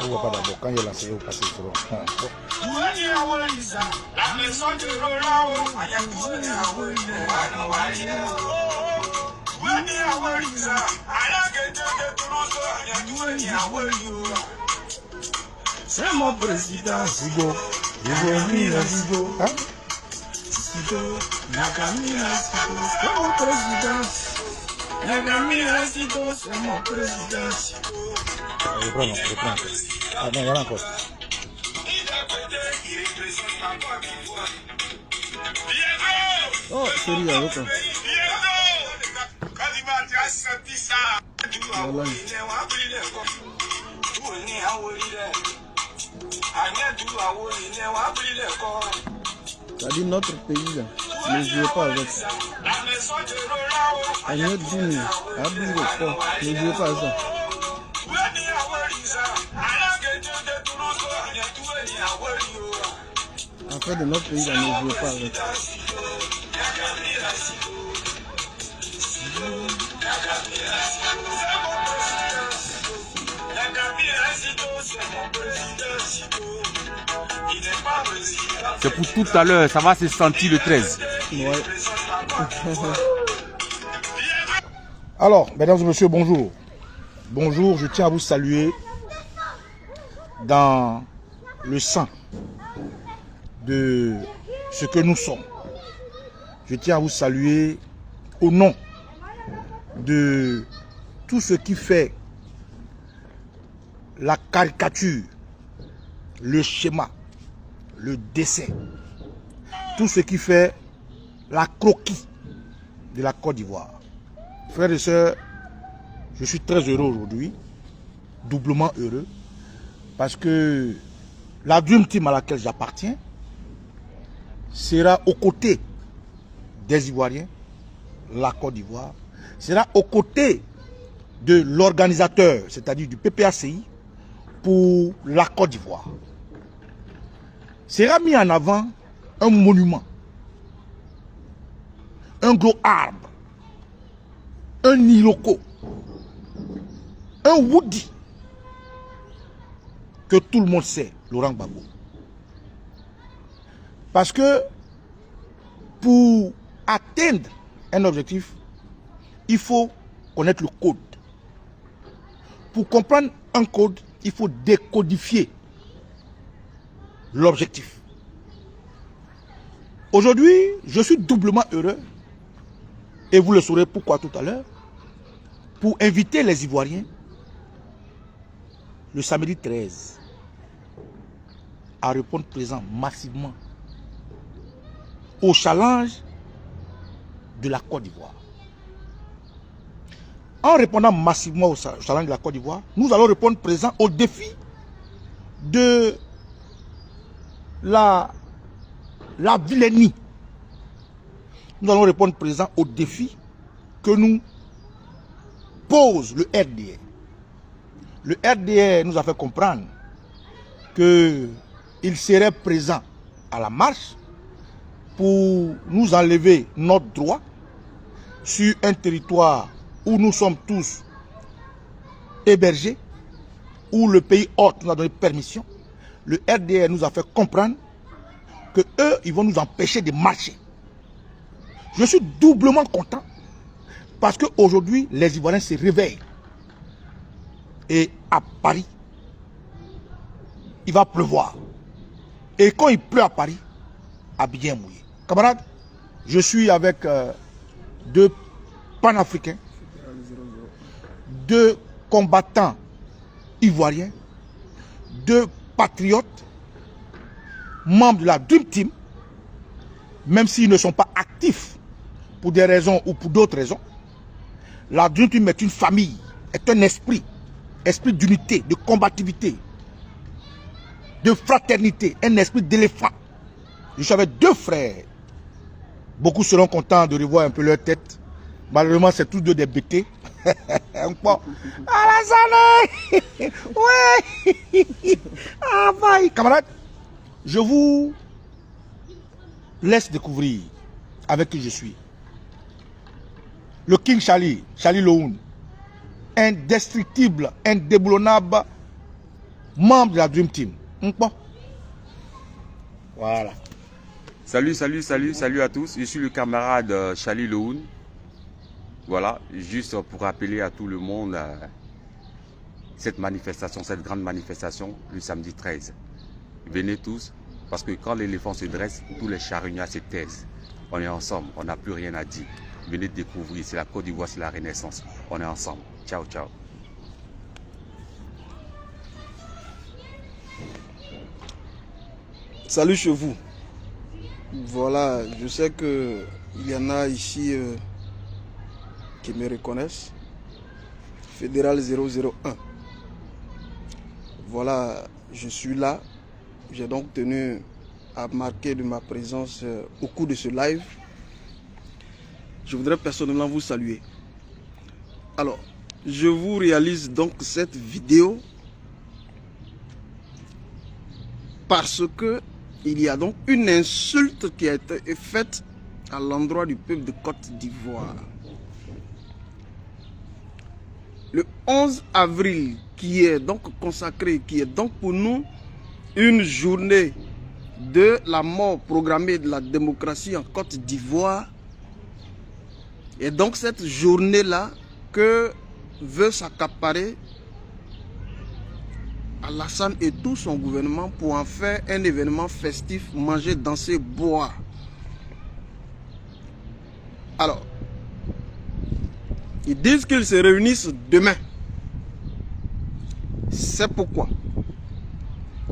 On voit pas d'abord. Quand il est lancé, vous passez sur le... C'est mon président Zigo. Zigo. Hein? Zigo. Nakamira Zigo. C'est mon président. Nakamira Zigo. C'est mon président. Reprends. Ah non, voilà encore. Oh, c'est lui, alors. Ça dit notre pays là, ne jouez pas avec ça. Agnès Dini, Abdou Report, ne jouez pas avec ça. En fait, de notre pays là, ne jouez pas avec ça. C'est pour tout à l'heure, ça va se sentir le 13. Ouais. Alors, mesdames et messieurs, bonjour. Bonjour, je tiens à vous saluer dans le sang de ce que nous sommes. Je tiens à vous saluer au nom de tout ce qui fait la caricature, le schéma, le dessin, tout ce qui fait la croquis de la Côte d'Ivoire. Frères et sœurs, je suis très heureux aujourd'hui, doublement heureux, parce que la Dream Team à laquelle j'appartiens sera aux côtés des Ivoiriens, la Côte d'Ivoire, sera aux côtés de l'organisateur, c'est-à-dire du PPACI, pour la Côte d'Ivoire. Sera mis en avant un monument, un gros arbre, un Iroko, un Woody, que tout le monde sait, Laurent Gbagbo. Parce que pour atteindre un objectif, il faut connaître le code. Pour comprendre un code, il faut décodifier l'objectif. Aujourd'hui, je suis doublement heureux, et vous le saurez pourquoi tout à l'heure, pour inviter les Ivoiriens le samedi 13 à répondre présent massivement au challenge de la Côte d'Ivoire. En répondant massivement au challenge de la Côte d'Ivoire, nous allons répondre présent au défi de la vilainie. Nous allons répondre présent au défi que nous pose le RDR. Le RDR nous a fait comprendre qu'il serait présent à la marche pour nous enlever notre droit sur un territoire où nous sommes tous hébergés, où le pays hôte nous a donné permission. Le RDR nous a fait comprendre que eux, ils vont nous empêcher de marcher. Je suis doublement content parce qu'aujourd'hui, les Ivoiriens se réveillent. Et à Paris, il va pleuvoir. Et quand il pleut à Paris, à bien mouillé. Camarades, je suis avec deux panafricains, deux combattants ivoiriens, deux patriotes, membres de la Dream Team, même s'ils ne sont pas actifs pour des raisons ou pour d'autres raisons. La Dream Team est une famille, est un esprit d'unité, de combativité, de fraternité, un esprit d'éléphant. Je suis avec deux frères. Beaucoup seront contents de revoir un peu leur tête. Malheureusement, c'est tous deux des bêtés. Alassane! Ouais! Ah, bye! Camarades, je vous laisse découvrir avec qui je suis. Le King Charlie Loun, indestructible, indéboulonnable membre de la Dream Team. Voilà. Salut à tous. Je suis le camarade Chali Lehoun. Voilà, juste pour rappeler à tout le monde cette manifestation, cette grande manifestation le samedi 13. Venez tous, parce que quand l'éléphant se dresse, tous les charognards se taisent. On est ensemble, on n'a plus rien à dire. Venez découvrir, c'est la Côte d'Ivoire, c'est la Renaissance. On est ensemble. Ciao, ciao. Salut chez vous. Voilà, je sais que il y en a ici qui me reconnaissent. Fédéral 001. Voilà, je suis là. J'ai donc tenu à marquer de ma présence au cours de ce live. Je voudrais personnellement vous saluer. Alors, je vous réalise donc cette vidéo parce que il y a donc une insulte qui a été faite à l'endroit du peuple de Côte d'Ivoire. Le 11 avril, qui est donc consacré, qui est donc pour nous une journée de la mort programmée de la démocratie en Côte d'Ivoire. Et donc cette journée-là que veut s'accaparer Alassane et tout son gouvernement pour en faire un événement festif, manger, danser, boire. Alors, ils disent qu'ils se réunissent demain. C'est pourquoi,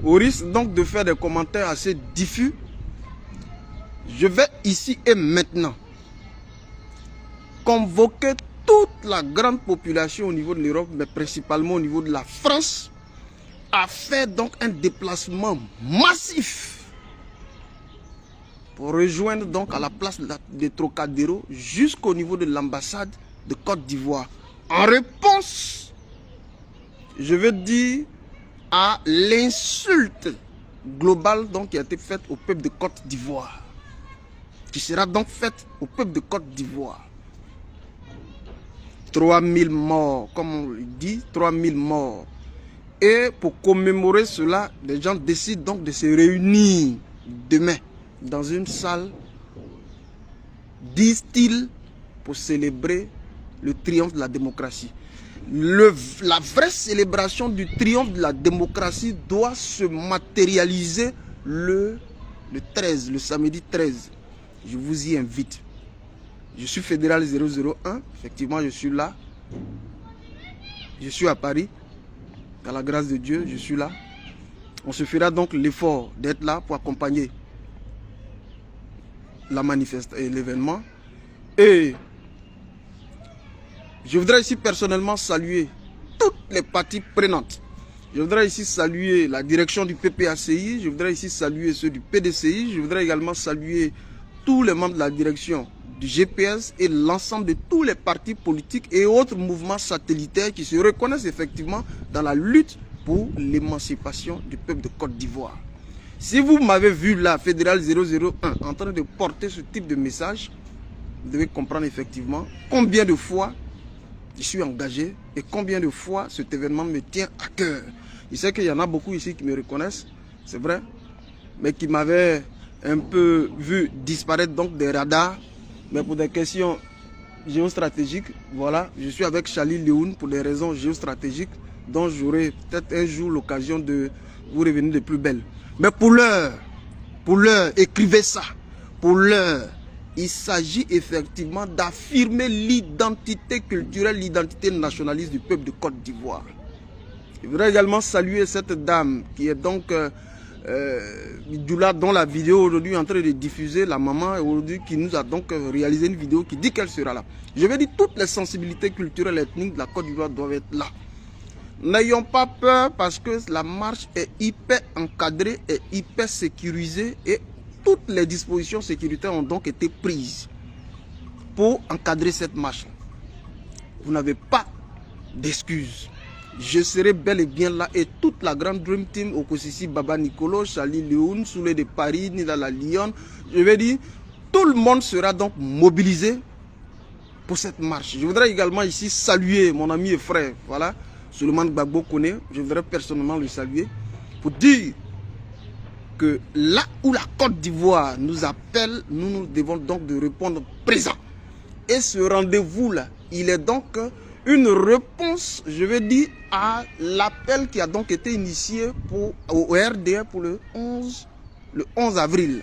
au risque donc de faire des commentaires assez diffus, je vais ici et maintenant convoquer toute la grande population au niveau de l'Europe, mais principalement au niveau de la France, à faire donc un déplacement massif pour rejoindre donc à la place de Trocadéro jusqu'au niveau de l'ambassade de Côte d'Ivoire. En réponse, je veux dire, à l'insulte globale donc qui a été faite au peuple de Côte d'Ivoire, qui sera donc faite au peuple de Côte d'Ivoire. 3000 morts, comme on le dit, 3000 morts. Et pour commémorer cela, les gens décident donc de se réunir demain dans une salle, disent-ils, pour célébrer le triomphe de la démocratie. La vraie célébration du triomphe de la démocratie doit se matérialiser le 13, le samedi 13. Je vous y invite. Je suis fédéral 001, effectivement je suis là. Je suis à Paris. À la grâce de Dieu, je suis là. On se fera donc l'effort d'être là pour accompagner la manifestation et l'événement. Et je voudrais ici personnellement saluer toutes les parties prenantes. Je voudrais ici saluer la direction du PPACI, je voudrais ici saluer ceux du PDCI, je voudrais également saluer tous les membres de la direction du GPS et l'ensemble de tous les partis politiques et autres mouvements satellitaires qui se reconnaissent effectivement dans la lutte pour l'émancipation du peuple de Côte d'Ivoire. Si vous m'avez vu là, Fédéral 001, en train de porter ce type de message, vous devez comprendre effectivement combien de fois je suis engagé et combien de fois cet événement me tient à cœur. Je sais qu'il y en a beaucoup ici qui me reconnaissent, c'est vrai, mais qui m'avaient un peu vu disparaître donc des radars. Mais pour des questions géostratégiques, voilà, je suis avec Chali Lehoun pour des raisons géostratégiques dont j'aurai peut-être un jour l'occasion de vous revenir de plus belle. Mais pour l'heure, écrivez ça. Pour l'heure, il s'agit effectivement d'affirmer l'identité culturelle, l'identité nationaliste du peuple de Côte d'Ivoire. Je voudrais également saluer cette dame qui est donc dont la vidéo aujourd'hui est en train de diffuser, la maman aujourd'hui qui nous a donc réalisé une vidéo qui dit qu'elle sera là. Je vais dire toutes les sensibilités culturelles et ethniques de la Côte d'Ivoire doivent être là. N'ayons pas peur parce que la marche est hyper encadrée et hyper sécurisée et toutes les dispositions sécuritaires ont donc été prises pour encadrer cette marche. Vous n'avez pas d'excuses. Je serai bel et bien là et toute la grande Dream Team, Okosisi, Baba Nicolo, Chali Lehoun, Soulé de Paris, Nida la Lyon, je vais dire, tout le monde sera donc mobilisé pour cette marche. Je voudrais également ici saluer mon ami et frère, voilà, Souleymane Gbagbo Koné. Je voudrais personnellement le saluer pour dire que là où la Côte d'Ivoire nous appelle, nous devons donc de répondre présent. Et ce rendez-vous-là, il est donc une réponse, je vais dire, à l'appel qui a donc été initié au RDR pour le 11 avril.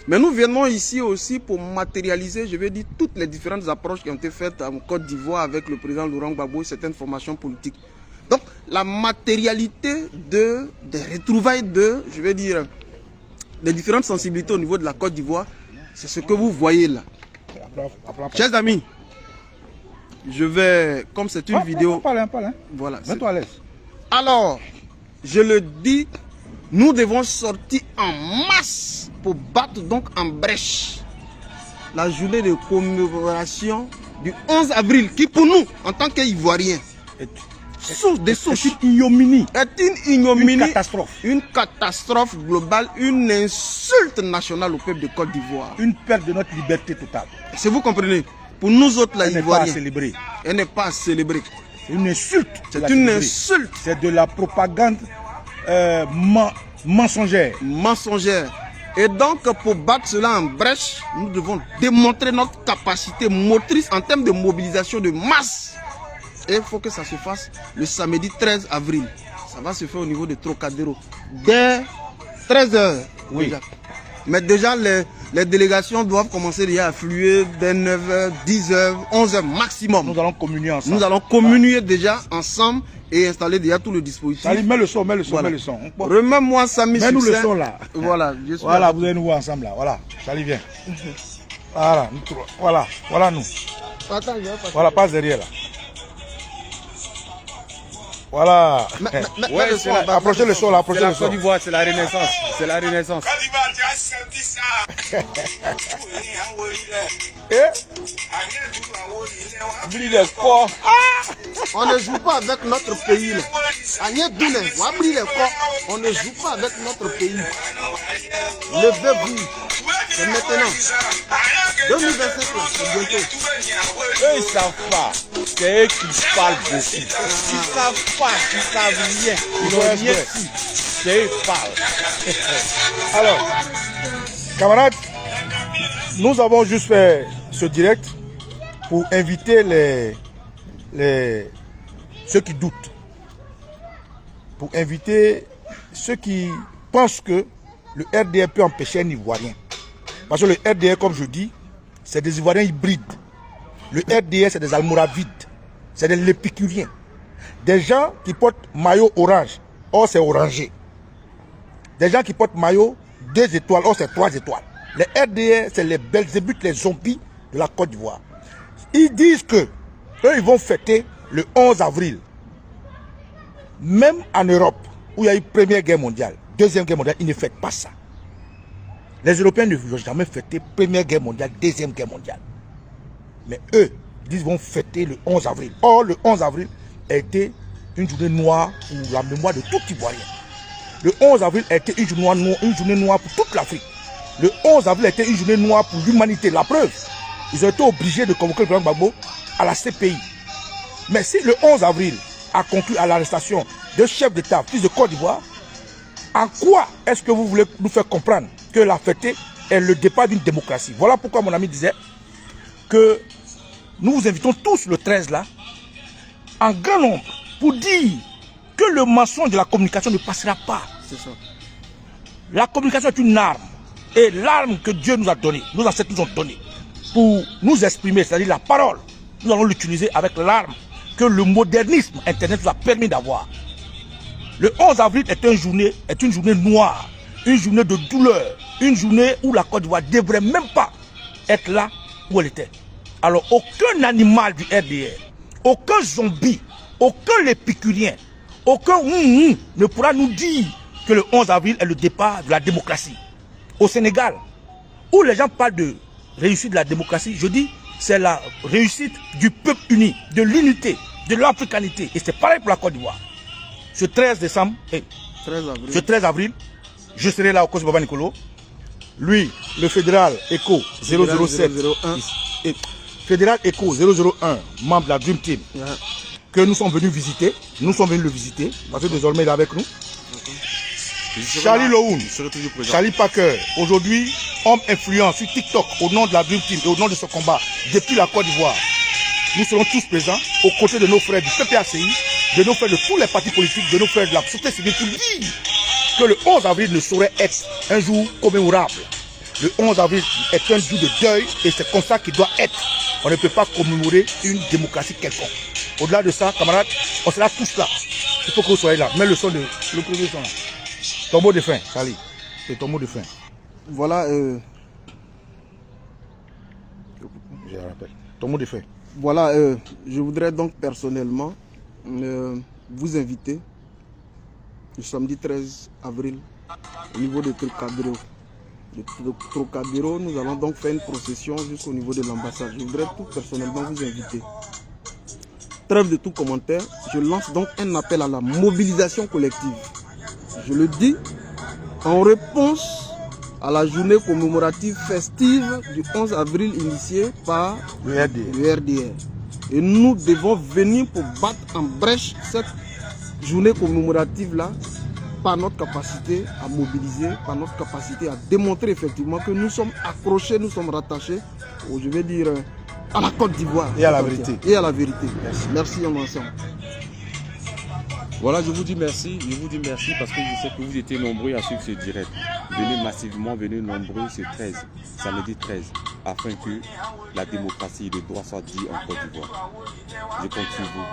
Mais nous venons ici aussi pour matérialiser, je vais dire, toutes les différentes approches qui ont été faites en Côte d'Ivoire avec le président Laurent Gbagbo et certaines formations politiques. Donc, la matérialité des retrouvailles je vais dire, des différentes sensibilités au niveau de la Côte d'Ivoire, c'est ce que vous voyez là. Chers amis, je vais, comme c'est une vidéo... Parle. Voilà. Mets-toi à l'aise. Alors, je le dis, nous devons sortir en masse pour battre donc en brèche la journée de commémoration du 11 avril, qui pour nous, en tant qu'Ivoiriens, C'est une ignominie. Est une ignominie, Une catastrophe. Une catastrophe globale, une insulte nationale au peuple de Côte d'Ivoire. Une perte de notre liberté totale. Si vous comprenez, pour nous autres, là, Elle n'est pas à Ivoiriens, célébrer. elle n'est pas à célébrer. C'est une insulte. C'est une insulte C'est de la propagande mensongère. mensongère. Et donc, pour battre cela en brèche, nous devons démontrer notre capacité motrice en termes de mobilisation de masse. Et il faut que ça se fasse le samedi 13 avril. Ça va se faire au niveau de Trocadéro. Dès 13h. Oui. Déjà. Mais déjà, les délégations doivent commencer déjà à affluer dès 9h, 10h, 11h maximum. Nous allons communier ensemble. Nous allons communier déjà ensemble et installer déjà tout le dispositif. Salut, mets le son, Voilà. mets le son. Remets-moi Samy Mets-nous le Succès. son là. Voilà, je suis Voilà, là. vous allez nous voir ensemble là. Voilà, Charlie vient. Voilà, nous trois. Voilà nous. Attends, je vais passer. Voilà, passe derrière là. Voilà. Ouais, le son, approchez le son là, approchez le son. Côte d'Ivoire, c'est la Renaissance. C'est la Renaissance. On ne joue pas avec notre pays. Là. Agnès Doulin, Wabri les corps, on ne joue pas avec notre pays. Levez-vous. C'est maintenant. 2025, c'est bientôt. Eux, ils savent pas. C'est eux qui parlent beaucoup. Ils savent pas, ils savent rien. Ils n'ont rien su. C'est eux qui parlent. Alors, camarades, nous avons juste fait ce direct pour inviter ceux qui doutent, pour inviter ceux qui pensent que le RDR peut empêcher un Ivoirien. Parce que le RDR, comme je dis, c'est des Ivoiriens hybrides. Le RDR, c'est des Almoravides, c'est des Lépicuriens. Des gens qui portent maillot orange, or c'est orangé. Des gens qui portent maillot 2 étoiles, or c'est 3 étoiles. Les RDR, c'est les Belzébuth, les zombies de la Côte d'Ivoire. Ils disent que eux, ils vont fêter le 11 avril. Même en Europe, où il y a eu Première Guerre mondiale, Deuxième Guerre mondiale, ils ne fêtent pas ça. Les Européens ne vont jamais fêter Première Guerre mondiale, Deuxième Guerre mondiale. Mais eux, ils disent qu'ils vont fêter le 11 avril. Or, le 11 avril a été une journée noire pour la mémoire de tout Ivoirien. Le 11 avril a été une journée noire pour toute l'Afrique. Le 11 avril a été une journée noire pour l'humanité. La preuve, ils ont été obligés de convoquer le président Gbagbo à la CPI. Mais si le 11 avril a conclu à l'arrestation de chefs d'État, fils de Côte d'Ivoire, en quoi est-ce que vous voulez nous faire comprendre que la fête est le départ d'une démocratie? Voilà pourquoi mon ami disait que nous vous invitons tous le 13 là, en grand nombre, pour dire que le mensonge de la communication ne passera pas. C'est ça. La communication est une arme. Et l'arme que Dieu nous a donnée, nos ancêtres nous ont donnée, pour nous exprimer, c'est-à-dire la parole, nous allons l'utiliser avec l'arme que le modernisme Internet nous a permis d'avoir. Le 11 avril est une journée noire, une journée de douleur, une journée où la Côte d'Ivoire ne devrait même pas être là où elle était. Alors aucun animal du RDR, aucun zombie, aucun lépicurien, aucun ne pourra nous dire que le 11 avril est le départ de la démocratie. Au Sénégal, où les gens parlent de réussite de la démocratie, je dis c'est la réussite du peuple uni, de l'unité, de l'africanité. Et c'est pareil pour la Côte d'Ivoire. Ce 13 décembre, ce 13 avril, je serai là au Cos Baba Nicolo. Lui, le fédéral ECO 007, Fédéral Echo 001, membre de la Dream Team, que nous sommes venus visiter. Nous sommes venus le visiter, parce que désormais il est avec nous. Charlie Loun, Charlie Packer, aujourd'hui homme influent sur TikTok au nom de la Dream Team et au nom de ce combat depuis la Côte d'Ivoire. Nous serons tous présents aux côtés de nos frères du PPACI, de nos frères de tous les partis politiques, de nos frères de la société civile pour dire que le 11 avril ne saurait être un jour commémorable. Le 11 avril est un jour de deuil et c'est comme ça qu'il doit être. On ne peut pas commémorer une démocratie quelconque. Au-delà de ça, camarades, on sera tous là. Il faut que vous soyez là. Mets le son de le premier son là. Ton mot de fin, Charlie. C'est ton mot de fin. Voilà. Je rappelle. Ton mot de fin. Voilà, je voudrais donc personnellement vous inviter le samedi 13 avril au niveau de Trocadéro. De Trocadéro, nous allons donc faire une procession jusqu'au niveau de l'ambassade. Je voudrais tout personnellement vous inviter. Trêve de tout commentaire, je lance donc un appel à la mobilisation collective. Je le dis en réponse à la journée commémorative festive du 11 avril initiée par le RDR. Et nous devons venir pour battre en brèche cette journée commémorative-là par notre capacité à mobiliser, par notre capacité à démontrer effectivement que nous sommes accrochés, nous sommes rattachés, je vais dire, à la Côte d'Ivoire. Et à la vérité. Et à la vérité. Merci en ensemble. Voilà, je vous dis merci parce que je sais que vous étiez nombreux à suivre ce direct. Venez massivement, venez nombreux ce 13, samedi 13, afin que la démocratie et le droit soient dits en Côte d'Ivoire. Je compte sur vous.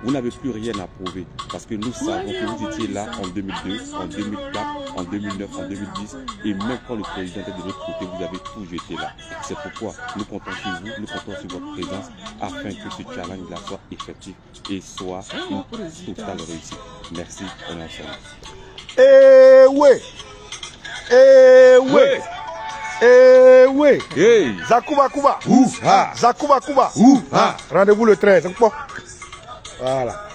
Vous n'avez plus rien à prouver parce que nous savons que vous étiez là en 2002, en 2004, en 2009, en 2010 et même quand le président était de l'autre côté, vous avez toujours été là. C'est pourquoi nous comptons sur vous, nous comptons sur votre présence afin que ce challenge-là soit effectif et soit une totale réussite. Merci, on est ensemble. Eh ouais. Eh ouais. Eh ouais. Hey. Zakuba Kuba. Zakuba Kuba. Rendez-vous le 13. Voilà.